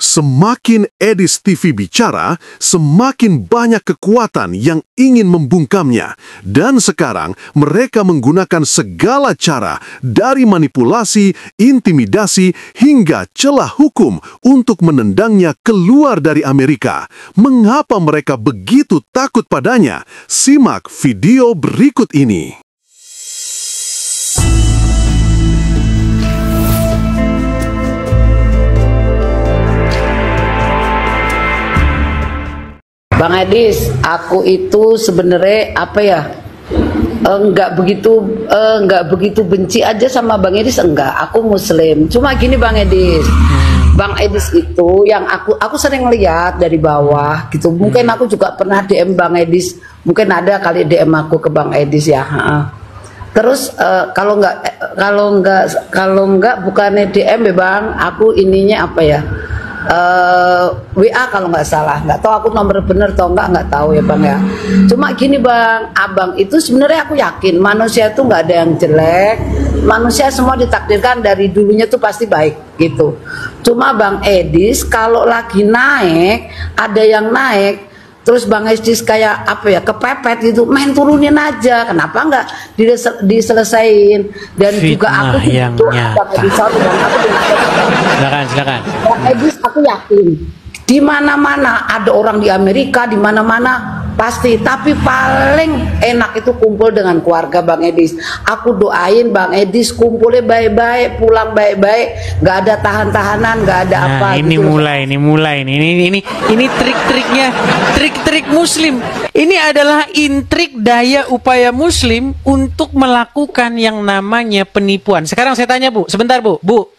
Semakin Edis TV bicara, semakin banyak kekuatan yang ingin membungkamnya. Dan sekarang mereka menggunakan segala cara dari manipulasi, intimidasi, hingga celah hukum untuk menendangnya keluar dari Amerika. Mengapa mereka begitu takut padanya? Simak video berikut ini. Bang Edis, aku itu sebenarnya nggak begitu benci aja sama Bang Edis, enggak. Aku Muslim. Cuma gini Bang Edis, Bang Edis itu yang aku sering lihat dari bawah gitu. Mungkin aku juga pernah DM Bang Edis. Mungkin ada kali DM aku ke Bang Edis ya. Terus kalau nggak bukannya DM ya Bang, aku ininya WA kalau nggak salah, nggak tahu aku nomor bener atau nggak tahu ya Bang ya. Cuma gini Bang, abang itu sebenarnya aku yakin manusia itu nggak ada yang jelek, manusia semua ditakdirkan dari dulunya tuh pasti baik gitu. Cuma Bang Edis kalau lagi naik, ada yang naik terus Bang Edis kayak kepepet gitu, main turunin aja, kenapa nggak diselesain. Dan fitnah juga aku yang gitu, silakan. Bang Edis, aku yakin di mana-mana ada orang di Amerika, di mana-mana pasti, tapi paling enak itu kumpul dengan keluarga Bang Edis. Aku doain Bang Edis kumpulnya baik-baik, pulang baik-baik, nggak ada tahan-tahanan, nggak ada ini gitu. mulai ini trik Muslim. Ini adalah intrik daya upaya Muslim untuk melakukan yang namanya penipuan. Sekarang saya tanya Bu,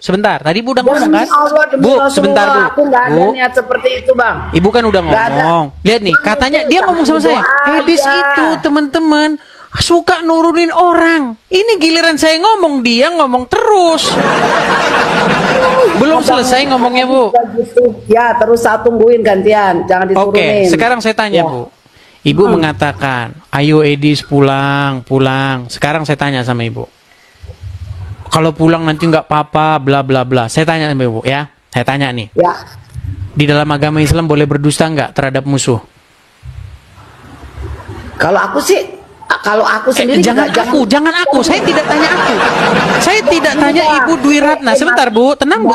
sebentar. Tadi Bu udah ngomong kan? Bu, sebentar Bu. Aku nggak ada niat seperti itu Bang. Ibu kan udah ngomong. Lihat nih, katanya dia ngomong sama saya. Edis itu teman-teman suka nurunin orang. Ini giliran saya ngomong, dia ngomong terus. Belum selesai ngomongnya Bu. Ya terus saya tungguin gantian, jangan diturunin. Oke, sekarang saya tanya Bu. Ibu mengatakan, ayo Edis pulang. Sekarang saya tanya sama Ibu. Kalau pulang nanti nggak apa-apa, bla bla bla. Saya tanya sama Ibu ya. Saya tanya nih. Ya. Di dalam agama Islam boleh berdusta nggak terhadap musuh? Kalau aku sendiri jangan aku. Saya tidak tanya aku. Saya tidak tanya Ibu Dwi Ratna. Sebentar Bu, tenang Bu,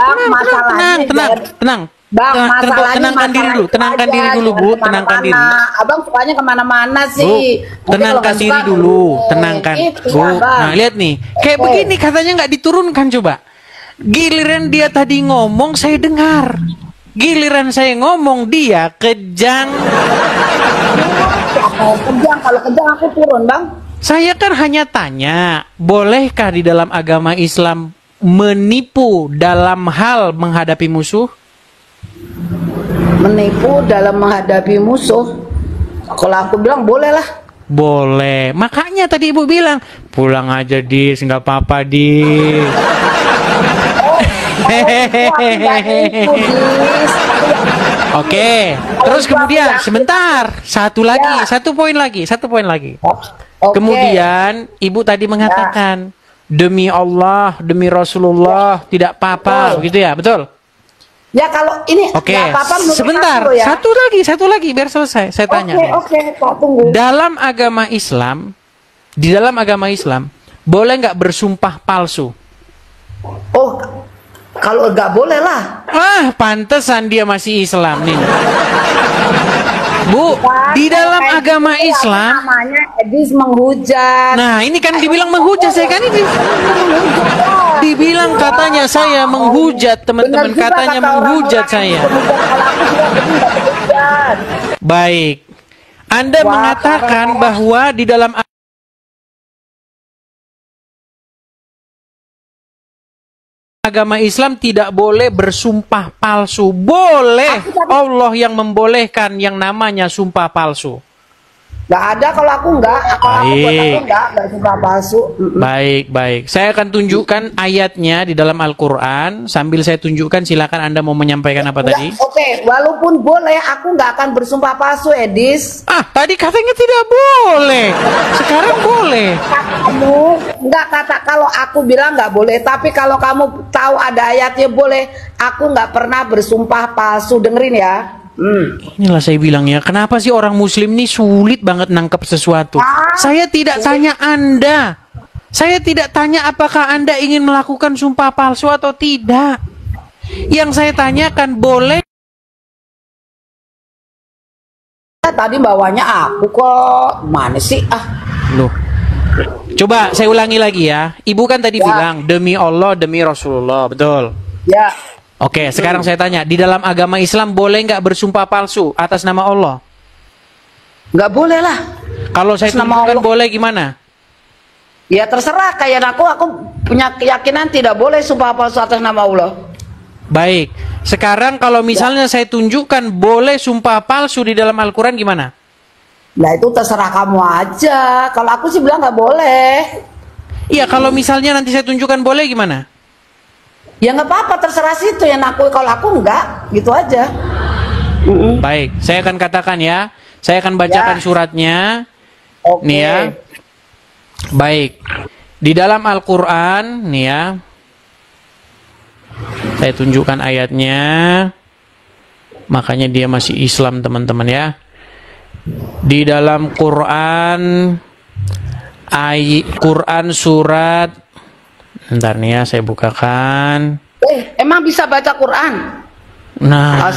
tenang. Bang, tenangkan diri dulu Bu, tenangkan diri. Abang sukanya kemana-mana sih. Bu, tenangkan diri dulu, tenangkan Bu. Nah lihat nih, kayak begini katanya nggak diturunkan coba. Giliran dia tadi ngomong saya dengar. Giliran saya ngomong dia kejang. Kalau kejang aku turun Bang. Saya kan hanya tanya, bolehkah di dalam agama Islam menipu dalam hal menghadapi musuh? Menipu dalam menghadapi musuh? Kalau aku bilang boleh lah. Boleh. Makanya tadi Ibu bilang, pulang aja Dis, nggak apa-apa Dis. Oke, terus kemudian sebentar, satu poin lagi. Kemudian Ibu tadi mengatakan demi Allah, demi Rasulullah tidak apa-apa, begitu ya, betul? Ya kalau ini nggak apa-apa. Sebentar, satu lagi biar selesai. Saya tanya. Oke, tunggu. Di dalam agama Islam boleh nggak bersumpah palsu? Oh, kalau nggak boleh lah. Pantesan dia masih Islam nih. Bu, di dalam agama Islam namanya Edis menghujat. Nah, ini kan dibilang menghujat. Saya kan ini dibilang katanya saya menghujat, teman-teman katanya menghujat saya. Baik. Anda mengatakan bahwa di dalam agama Islam tidak boleh bersumpah palsu. Boleh. Allah yang membolehkan yang namanya sumpah palsu. Nggak ada kalau aku nggak. Kalau aku buat aku nggak sumpah palsu. Baik, baik. Saya akan tunjukkan ayatnya di dalam Al-Quran. Sambil saya tunjukkan, silakan Anda mau menyampaikan apa tadi? Oke, walaupun boleh, aku nggak akan bersumpah palsu, Edis. Ah, tadi katanya tidak boleh. Sekarang boleh. Kamu nggak kata kalau aku bilang nggak boleh, tapi kalau kamu tahu ada ayatnya boleh, aku nggak pernah bersumpah palsu. Dengerin ya. Inilah saya bilang ya, kenapa sih orang muslim ini sulit banget nangkep sesuatu? Saya tidak tanya Anda. Saya tidak tanya apakah Anda ingin melakukan sumpah palsu atau tidak. Yang saya tanyakan, boleh? Tadi bawanya aku kok. Mana sih? Loh. Coba saya ulangi lagi ya. Ibu kan tadi bilang, demi Allah, demi Rasulullah. Betul? Ya. Oke, sekarang saya tanya, di dalam agama Islam boleh nggak bersumpah palsu atas nama Allah? Nggak boleh lah. Kalau saya tunjukkan boleh gimana? Ya terserah, kayak aku punya keyakinan tidak boleh sumpah palsu atas nama Allah. Baik, sekarang kalau misalnya saya tunjukkan boleh sumpah palsu di dalam Al-Quran gimana? Nah itu terserah kamu aja. Kalau aku sih bilang nggak boleh. Iya, kalau misalnya nanti saya tunjukkan boleh gimana? Ya nggak apa-apa, terserah situ yang aku. Kalau aku enggak, gitu aja. Baik, saya akan katakan ya. Saya akan bacakan suratnya. Oke. Nih ya. Baik. Di dalam Al-Quran, nih ya. Saya tunjukkan ayatnya. Makanya dia masih Islam, teman-teman ya. Di dalam Quran, Quran surat. Bentar nih ya, saya bukakan. Emang bisa baca Quran? Nah.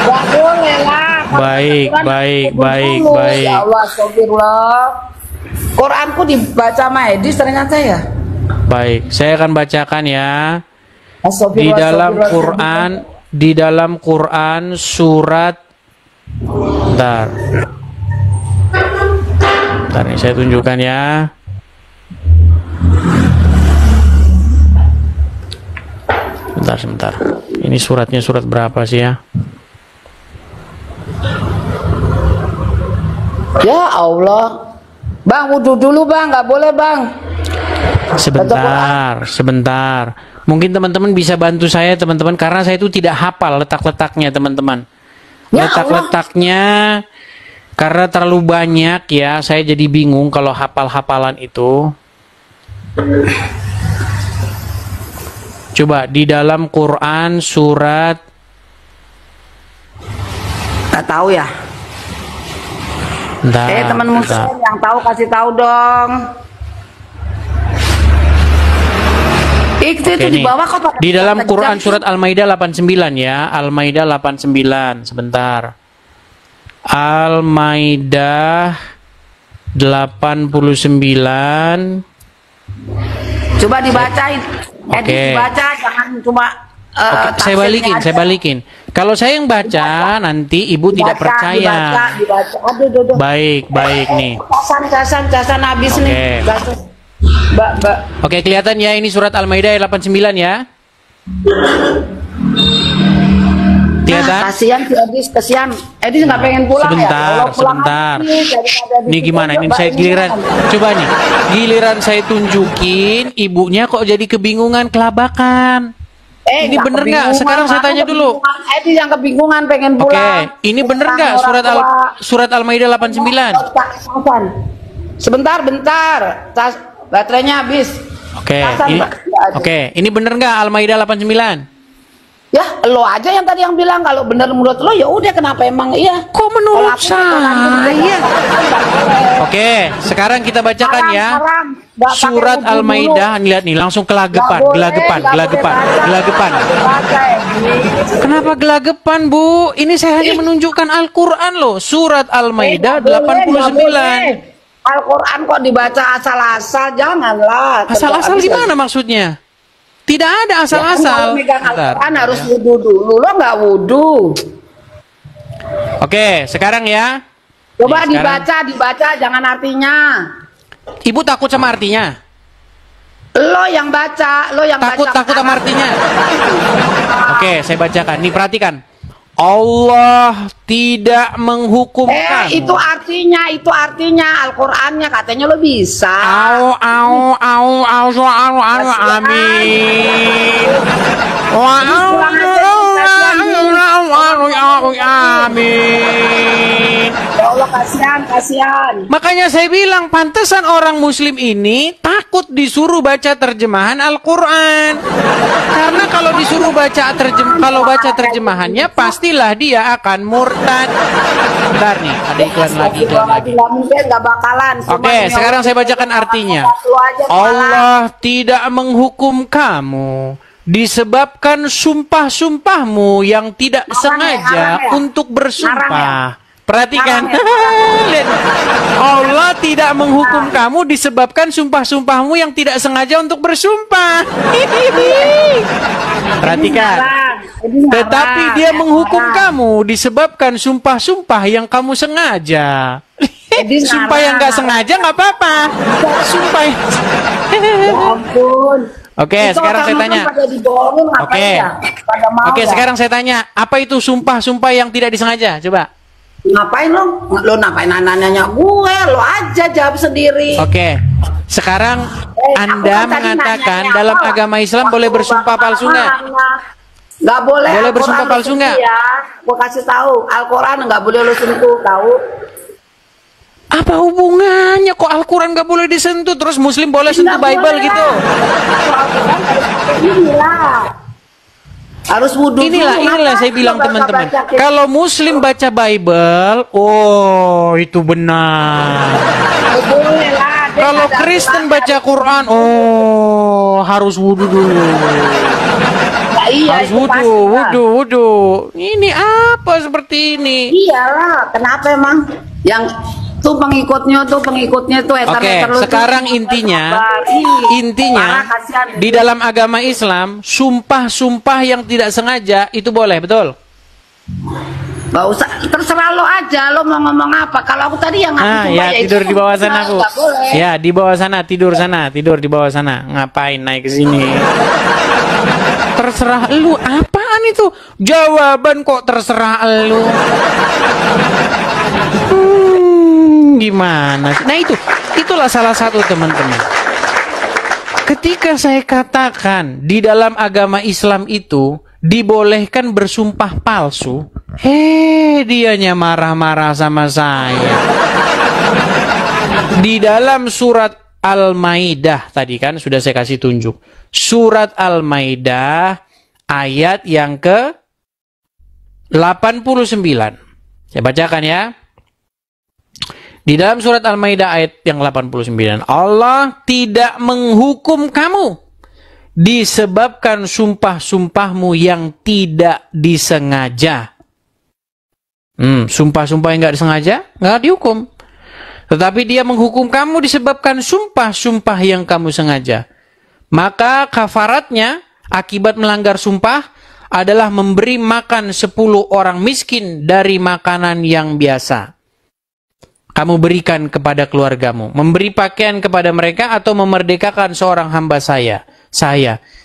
Gak boleh lah. Baik. Ya Allah, astagfirullah. Quranku dibaca sama Edis ternyata ya. Baik, saya akan bacakan ya. Astagfirullah, Di dalam Quran surat. Bentar nih, saya tunjukkan ya. Sebentar. Ini suratnya surat berapa sih ya? Ya Allah. Bang, wudhu dulu bang, nggak boleh bang. Sebentar. Mungkin teman-teman bisa bantu saya teman-teman, karena saya itu tidak hafal letak-letaknya teman-teman. Letak-letaknya karena terlalu banyak ya, saya jadi bingung kalau hafal-hafalan itu. Coba di dalam Quran surat. Nggak tahu ya. Bentar, teman muslim yang tahu kasih tahu dong. Itu di bawah kok. Di dalam Quran surat Al-Maidah 89 ya. Al-Maidah 89. Sebentar. Al-Maidah 89. Coba dibacain. Dibaca, jangan cuma saya balikin. Kalau saya yang baca, nanti ibu tidak percaya. Dibaca. Aduh. Baik nih. Casan habis nih. Oke, kelihatan ya, ini surat Al-Maidah 89 ya. Kelihatan? Kasihan. Edis nggak pengen pulang Sebentar. Ini gimana? Ini saya giliran. Coba nih, giliran saya tunjukin, ibunya kok jadi kebingungan, kelabakan. Ini bener nggak? Sekarang saya tanya dulu. Edis yang kebingungan pengen pulang. Oke, ini bener nggak surat Al-Maidah 89? Sebentar. Baterainya habis. Oke, ini bener nggak Al-Maidah 89? Ya, lo aja yang tadi yang bilang kalau bener menurut lo ya udah, kenapa emang iya? Kok menurut saya? Oke, sekarang kita bacakan ya. Surat Al-Maidah, lihat nih, langsung gelagapan. Kenapa gelagapan, Bu? Ini saya hanya menunjukkan Al-Quran loh. Surat Al-Maidah 89. Al-Quran kok dibaca asal-asal, janganlah. Asal-asal gimana maksudnya? Tidak ada asal-asal. Al-Quran harus wudhu dulu, lo nggak wudhu. Oke, sekarang ya. Coba dibaca, jangan artinya. Ibu takut sama artinya? Lo yang baca, Takut sama artinya. Oke, saya bacakan. Nih perhatikan. Allah tidak menghukum kamu. Itu artinya Al-Qur'annya katanya lo bisa. Amin. Amin. Ya Allah, kasihan. Makanya saya bilang pantesan orang muslim ini takut disuruh baca terjemahan Al-Qur'an. Karena kalau disuruh baca terjemahannya pastilah dia akan murtad. Bentar nih, ada iklan lagi. Nggak mungkin, nggak bakalan. Oke, sekarang saya bacakan artinya. Allah tidak menghukum kamu disebabkan sumpah-sumpahmu yang tidak sengaja untuk bersumpah. Perhatikan. Allah tidak menghukum kamu disebabkan sumpah-sumpahmu yang tidak sengaja untuk bersumpah. Perhatikan. Tetapi dia menghukum kamu disebabkan sumpah-sumpah yang kamu sengaja. Sumpah yang nggak sengaja nggak apa-apa. Sumpah. Ya ampun. Oke, sekarang saya tanya. Oke, sekarang saya tanya, apa itu sumpah-sumpah yang tidak disengaja? Coba. Ngapain lo? Lo ngapain nanya gue? Lo aja jawab sendiri. Oke. Sekarang Anda mengatakan dalam agama Islam boleh bersumpah palsu nggak? Nggak boleh. Boleh bersumpah palsu nggak? Ya, gue kasih tahu. Al-Quran nggak boleh lo sentuh, tahu? Apa hubungannya kok Al-Quran nggak boleh disentuh, terus Muslim boleh sentuh Bible gitu? Harus wudhu. Inilah saya bilang teman-teman. Kalau Muslim baca Bible, oh itu benar. Kalau Kristen baca Quran, oh harus wudhu dulu. Harus wudhu. Ini apa seperti ini? Iyalah, kenapa emang? Yang tuh pengikutnya tuh Oke, sekarang intinya di dalam agama Islam sumpah-sumpah yang tidak sengaja itu boleh, betul? Gak usah, terserah lo aja, lo mau ngomong apa. Kalau aku tadi yang ya tidur di bawah sana aku. Ya di bawah sana, tidur di bawah sana. Ngapain naik ke sini? Terserah lu, apaan itu? Jawaban kok terserah lu. Gimana? Nah itulah salah satu teman-teman. Ketika saya katakan di dalam agama Islam itu dibolehkan bersumpah palsu, dianya marah-marah sama saya. Di dalam surat Al-Maidah tadi kan sudah saya kasih tunjuk. Surat Al-Maidah ayat yang ke 89. Saya bacakan ya. Di dalam surat Al-Maidah ayat yang 89, Allah tidak menghukum kamu disebabkan sumpah-sumpahmu yang tidak disengaja. Sumpah-sumpah yang nggak disengaja, nggak dihukum. Tetapi dia menghukum kamu disebabkan sumpah-sumpah yang kamu sengaja. Maka kafaratnya akibat melanggar sumpah adalah memberi makan 10 orang miskin dari makanan yang biasa kamu berikan kepada keluargamu, memberi pakaian kepada mereka atau memerdekakan seorang hamba saya.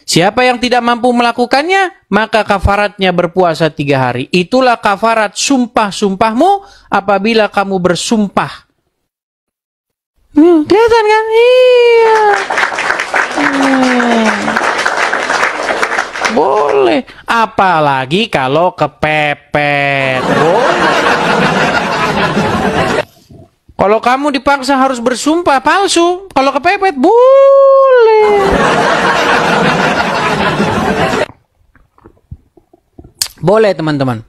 Siapa yang tidak mampu melakukannya, maka kafaratnya berpuasa 3 hari. Itulah kafarat sumpah-sumpahmu apabila kamu bersumpah. Kelihatan kan? Iya. Boleh. Apalagi kalau kepepet. Kalau kamu dipaksa harus bersumpah palsu, kalau kepepet boleh. Boleh teman-teman.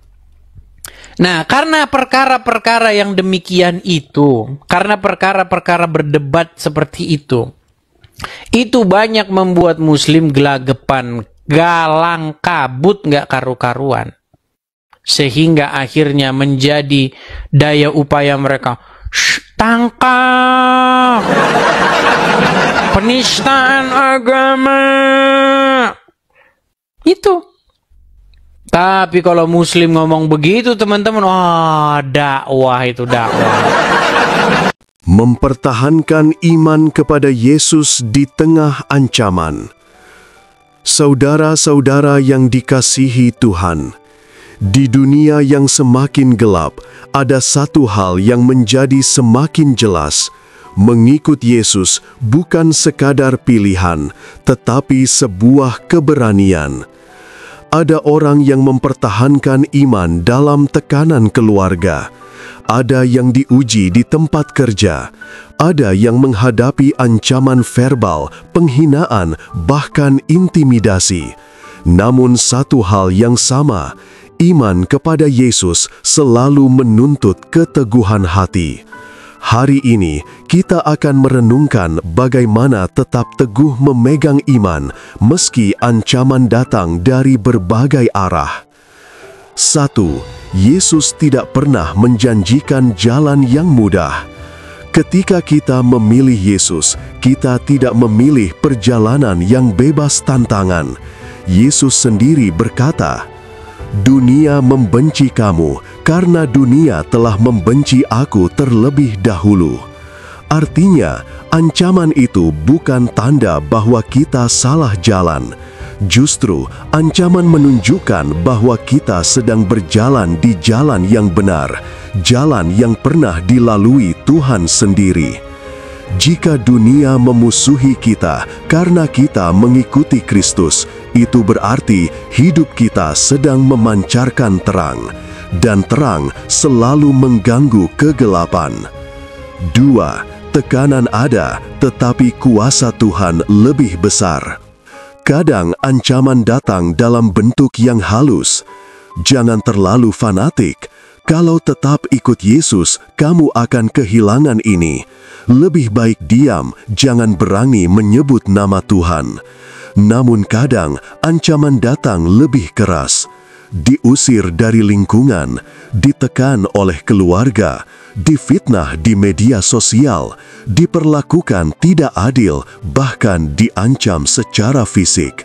Nah, karena perkara-perkara yang demikian itu, karena perkara-perkara berdebat seperti itu banyak membuat Muslim gelagapan, galang kabut, nggak karu-karuan. Sehingga akhirnya menjadi daya upaya mereka. Tangkap penistaan agama itu. Tapi kalau Muslim ngomong begitu teman-teman, dakwah itu dakwah. Mempertahankan iman kepada Yesus di tengah ancaman. Saudara-saudara yang dikasihi Tuhan, Di dunia yang semakin gelap, ada satu hal yang menjadi semakin jelas. Mengikut Yesus bukan sekadar pilihan, tetapi sebuah keberanian. Ada orang yang mempertahankan iman dalam tekanan keluarga. Ada yang diuji di tempat kerja. Ada yang menghadapi ancaman verbal, penghinaan, bahkan intimidasi. Namun satu hal yang sama, iman kepada Yesus selalu menuntut keteguhan hati. Hari ini kita akan merenungkan bagaimana tetap teguh memegang iman meski ancaman datang dari berbagai arah. 1. Yesus tidak pernah menjanjikan jalan yang mudah. Ketika kita memilih Yesus, kita tidak memilih perjalanan yang bebas tantangan. Yesus sendiri berkata, "Dunia membenci kamu karena dunia telah membenci aku terlebih dahulu." Artinya, ancaman itu bukan tanda bahwa kita salah jalan. Justru, ancaman menunjukkan bahwa kita sedang berjalan di jalan yang benar, jalan yang pernah dilalui Tuhan sendiri. Jika dunia memusuhi kita karena kita mengikuti Kristus, itu berarti hidup kita sedang memancarkan terang, dan terang selalu mengganggu kegelapan. 2. Tekanan ada, tetapi kuasa Tuhan lebih besar. Kadang ancaman datang dalam bentuk yang halus. Jangan terlalu fanatik. Kalau tetap ikut Yesus, kamu akan kehilangan ini. Lebih baik diam, jangan berani menyebut nama Tuhan. Namun kadang ancaman datang lebih keras. Diusir dari lingkungan, ditekan oleh keluarga, difitnah di media sosial, diperlakukan tidak adil, bahkan diancam secara fisik.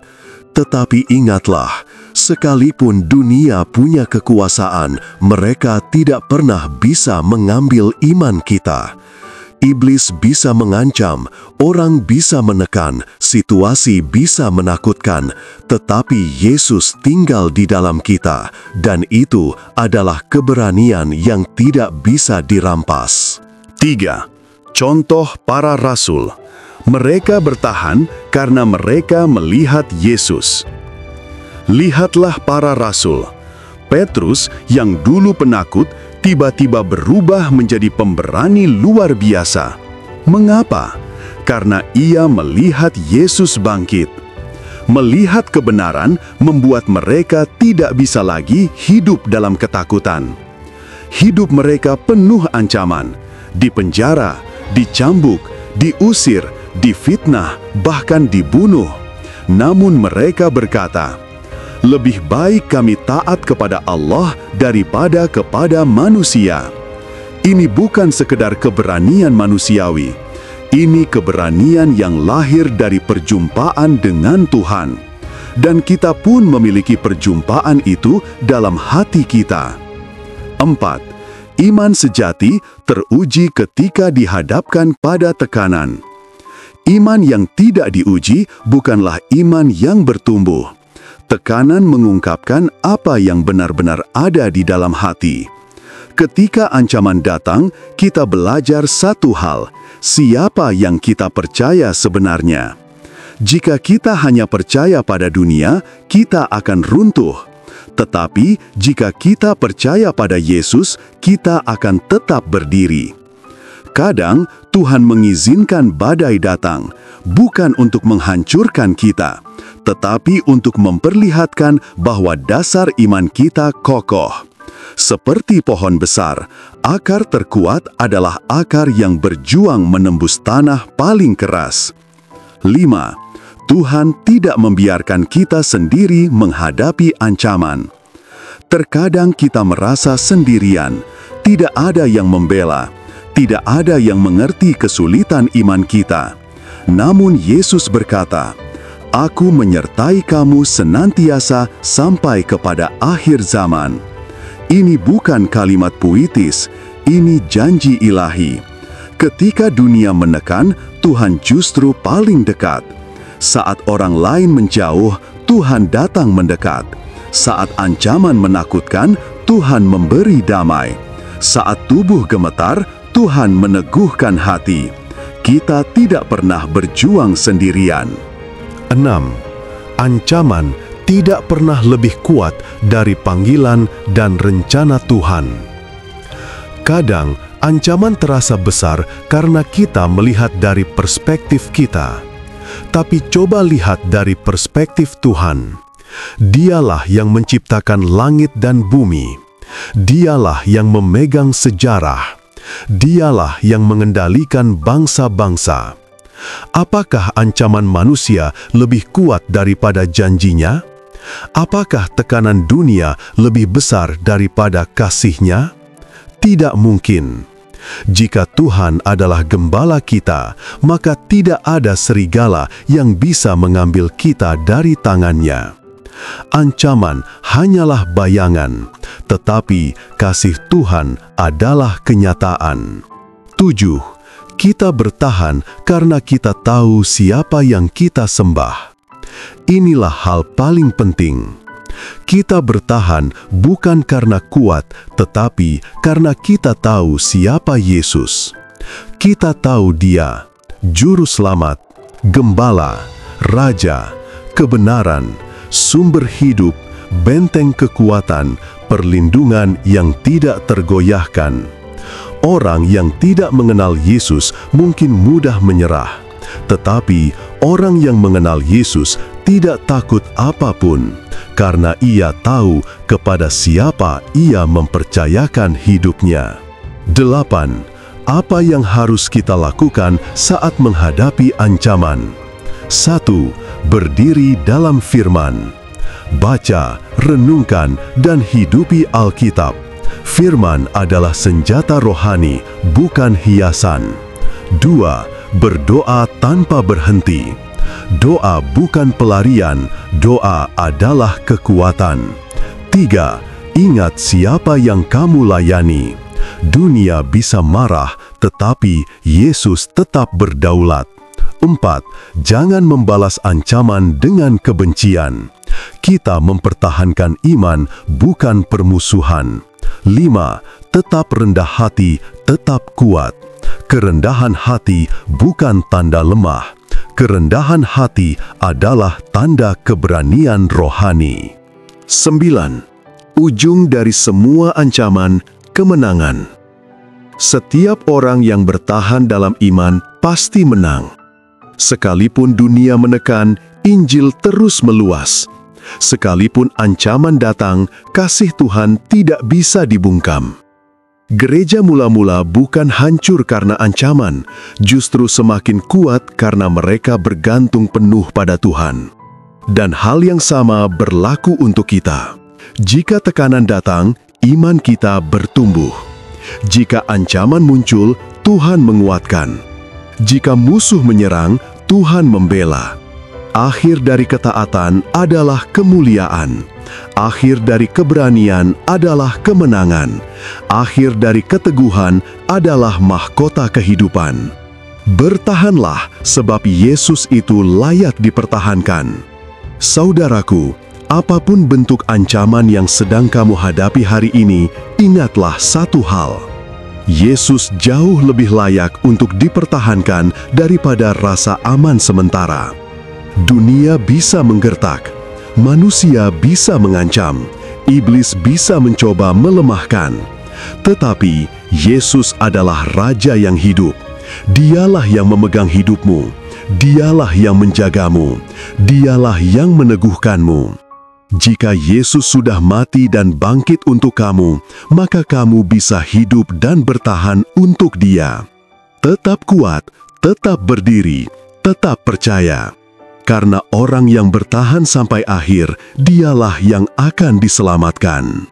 Tetapi ingatlah, sekalipun dunia punya kekuasaan, mereka tidak pernah bisa mengambil iman kita. Iblis bisa mengancam, orang bisa menekan, situasi bisa menakutkan, tetapi Yesus tinggal di dalam kita, dan itu adalah keberanian yang tidak bisa dirampas. 3. Contoh para rasul. Mereka bertahan karena mereka melihat Yesus. Lihatlah para rasul. Petrus yang dulu penakut, tiba-tiba berubah menjadi pemberani luar biasa. Mengapa? Karena ia melihat Yesus bangkit. Melihat kebenaran membuat mereka tidak bisa lagi hidup dalam ketakutan. Hidup mereka penuh ancaman, dipenjara, dicambuk, diusir, difitnah, bahkan dibunuh. Namun mereka berkata, "Lebih baik kami taat kepada Allah daripada kepada manusia." Ini bukan sekedar keberanian manusiawi. Ini keberanian yang lahir dari perjumpaan dengan Tuhan. Dan kita pun memiliki perjumpaan itu dalam hati kita. 4. Iman sejati teruji ketika dihadapkan pada tekanan. Iman yang tidak diuji bukanlah iman yang bertumbuh. Tekanan mengungkapkan apa yang benar-benar ada di dalam hati. Ketika ancaman datang, kita belajar satu hal, siapa yang kita percaya sebenarnya. Jika kita hanya percaya pada dunia, kita akan runtuh. Tetapi jika kita percaya pada Yesus, kita akan tetap berdiri. Kadang Tuhan mengizinkan badai datang, bukan untuk menghancurkan kita, tetapi untuk memperlihatkan bahwa dasar iman kita kokoh. Seperti pohon besar, akar terkuat adalah akar yang berjuang menembus tanah paling keras. 5. Tuhan tidak membiarkan kita sendiri menghadapi ancaman. Terkadang kita merasa sendirian, tidak ada yang membela, tidak ada yang mengerti kesulitan iman kita. Namun Yesus berkata, "Aku menyertai kamu senantiasa sampai kepada akhir zaman." Ini bukan kalimat puitis, ini janji ilahi. Ketika dunia menekan, Tuhan justru paling dekat. Saat orang lain menjauh, Tuhan datang mendekat. Saat ancaman menakutkan, Tuhan memberi damai. Saat tubuh gemetar, Tuhan meneguhkan hati. Kita tidak pernah berjuang sendirian. 6. Ancaman tidak pernah lebih kuat dari panggilan dan rencana Tuhan. Kadang, ancaman terasa besar karena kita melihat dari perspektif kita. Tapi coba lihat dari perspektif Tuhan. Dialah yang menciptakan langit dan bumi. Dialah yang memegang sejarah. Dialah yang mengendalikan bangsa-bangsa. Apakah ancaman manusia lebih kuat daripada janjinya? Apakah tekanan dunia lebih besar daripada kasih-Nya? Tidak mungkin. Jika Tuhan adalah gembala kita, maka tidak ada serigala yang bisa mengambil kita dari tangan-Nya. Ancaman hanyalah bayangan, tetapi kasih Tuhan adalah kenyataan. 7. Kita bertahan karena kita tahu siapa yang kita sembah. Inilah hal paling penting. Kita bertahan bukan karena kuat, tetapi karena kita tahu siapa Yesus. Kita tahu Dia, Juru Selamat, Gembala, Raja, kebenaran, sumber hidup, benteng kekuatan, perlindungan yang tidak tergoyahkan. Orang yang tidak mengenal Yesus mungkin mudah menyerah, tetapi orang yang mengenal Yesus tidak takut apapun, karena ia tahu kepada siapa ia mempercayakan hidupnya. 8. Apa yang harus kita lakukan saat menghadapi ancaman? 1. Berdiri dalam firman. Baca, renungkan, dan hidupi Alkitab. Firman adalah senjata rohani, bukan hiasan. 2. Berdoa tanpa berhenti. Doa bukan pelarian, doa adalah kekuatan. 3. Ingat siapa yang kamu layani. Dunia bisa marah, tetapi Yesus tetap berdaulat. 4. Jangan membalas ancaman dengan kebencian. Kita mempertahankan iman, bukan permusuhan. 5. Tetap rendah hati, tetap kuat. Kerendahan hati bukan tanda lemah. Kerendahan hati adalah tanda keberanian rohani. 9. Ujung dari semua ancaman, kemenangan. Setiap orang yang bertahan dalam iman pasti menang. Sekalipun dunia menekan, Injil terus meluas. Sekalipun ancaman datang, kasih Tuhan tidak bisa dibungkam. Gereja mula-mula bukan hancur karena ancaman, justru semakin kuat karena mereka bergantung penuh pada Tuhan. Dan hal yang sama berlaku untuk kita. Jika tekanan datang, iman kita bertumbuh. Jika ancaman muncul, Tuhan menguatkan. Jika musuh menyerang, Tuhan membela. Akhir dari ketaatan adalah kemuliaan. Akhir dari keberanian adalah kemenangan. Akhir dari keteguhan adalah mahkota kehidupan. Bertahanlah, sebab Yesus itu layak dipertahankan. Saudaraku, apapun bentuk ancaman yang sedang kamu hadapi hari ini, ingatlah satu hal. Yesus jauh lebih layak untuk dipertahankan daripada rasa aman sementara. Dunia bisa menggertak, manusia bisa mengancam, iblis bisa mencoba melemahkan. Tetapi Yesus adalah Raja yang hidup. Dialah yang memegang hidupmu, Dialah yang menjagamu, Dialah yang meneguhkanmu. Jika Yesus sudah mati dan bangkit untuk kamu, maka kamu bisa hidup dan bertahan untuk Dia. Tetap kuat, tetap berdiri, tetap percaya. Karena orang yang bertahan sampai akhir, dialah yang akan diselamatkan.